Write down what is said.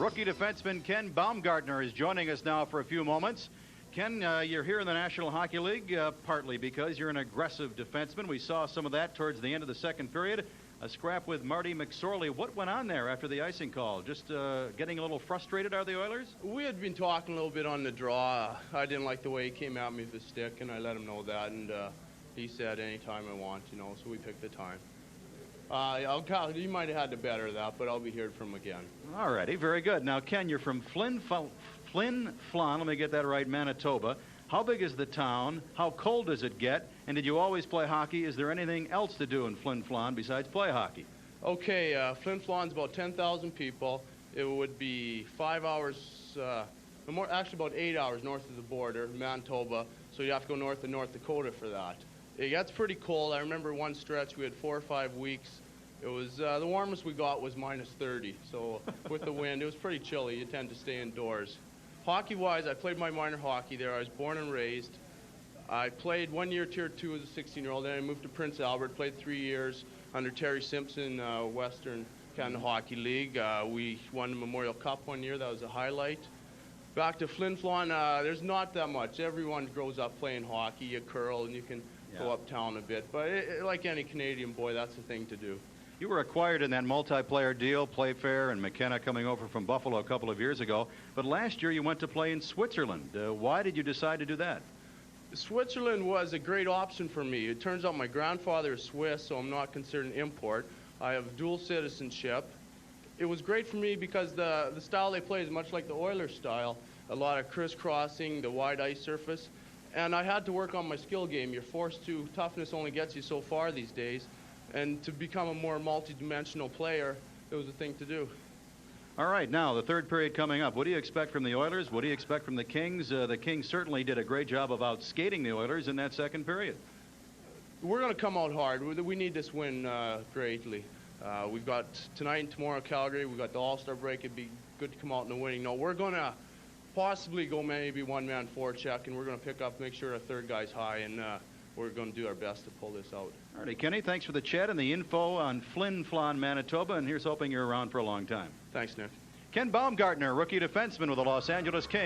Rookie defenseman Ken Baumgartner is joining us now for a few moments. Ken, you're here in the National Hockey League partly because you're an aggressive defenseman. We saw some of that towards the end of the second period. A scrap with Marty McSorley. What went on there after the icing call? Just getting a little frustrated, are the Oilers? We had been talking a little bit on the draw. I didn't like the way he came at me with the stick, and I let him know that. And he said anytime I want, so we picked the time. You might have had to better that, but I'll be hearing from him again. All righty, very good. Now, Ken, you're from Flin Flon, let me get that right, Manitoba. How big is the town? How cold does it get? And did you always play hockey? Is there anything else to do in Flin Flon besides play hockey? Okay, Flin Flon's about 10,000 people. It would be 5 hours, actually about 8 hours north of the border, Manitoba. So you have to go north of North Dakota for that. It gets pretty cold. I remember one stretch we had 4 or 5 weeks. It was the warmest we got was -30. So with the wind, it was pretty chilly. You tend to stay indoors. Hockey-wise, I played my minor hockey there. I was born and raised. I played 1 year Tier 2 as a 16-year-old. Then I moved to Prince Albert. Played 3 years under Terry Simpson, Western Canada Hockey League. We won the Memorial Cup 1 year. That was a highlight. Back to Flin Flon, there's not that much. Everyone grows up playing hockey. You curl and you can go uptown a bit. But like any Canadian boy, that's the thing to do. You were acquired in that multiplayer deal, Playfair and McKenna coming over from Buffalo a couple of years ago. But last year you went to play in Switzerland. Why did you decide to do that? Switzerland was a great option for me. It turns out my grandfather is Swiss, so I'm not considered an import. I have dual citizenship. It was great for me because the style they play is much like the Oilers style. A lot of crisscrossing, the wide ice surface. And I had to work on my skill game. You're forced to. Toughness only gets you so far these days. And to become a more multi-dimensional player, it was a thing to do. All right, now the third period coming up. What do you expect from the Oilers? What do you expect from the Kings? The Kings certainly did a great job of outskating the Oilers in that second period. We're going to come out hard. We need this win greatly. We've got tonight and tomorrow Calgary. We've got the All-Star break. It'd be good to come out in the winning. No, we're going to possibly go maybe one-man forecheck, and we're going to pick up, make sure our third guy's high, and we're going to do our best to pull this out. All righty, Kenny, thanks for the chat and the info on Flin Flon, Manitoba, and here's hoping you're around for a long time. Thanks, Nick. Ken Baumgartner, rookie defenseman with the Los Angeles Kings.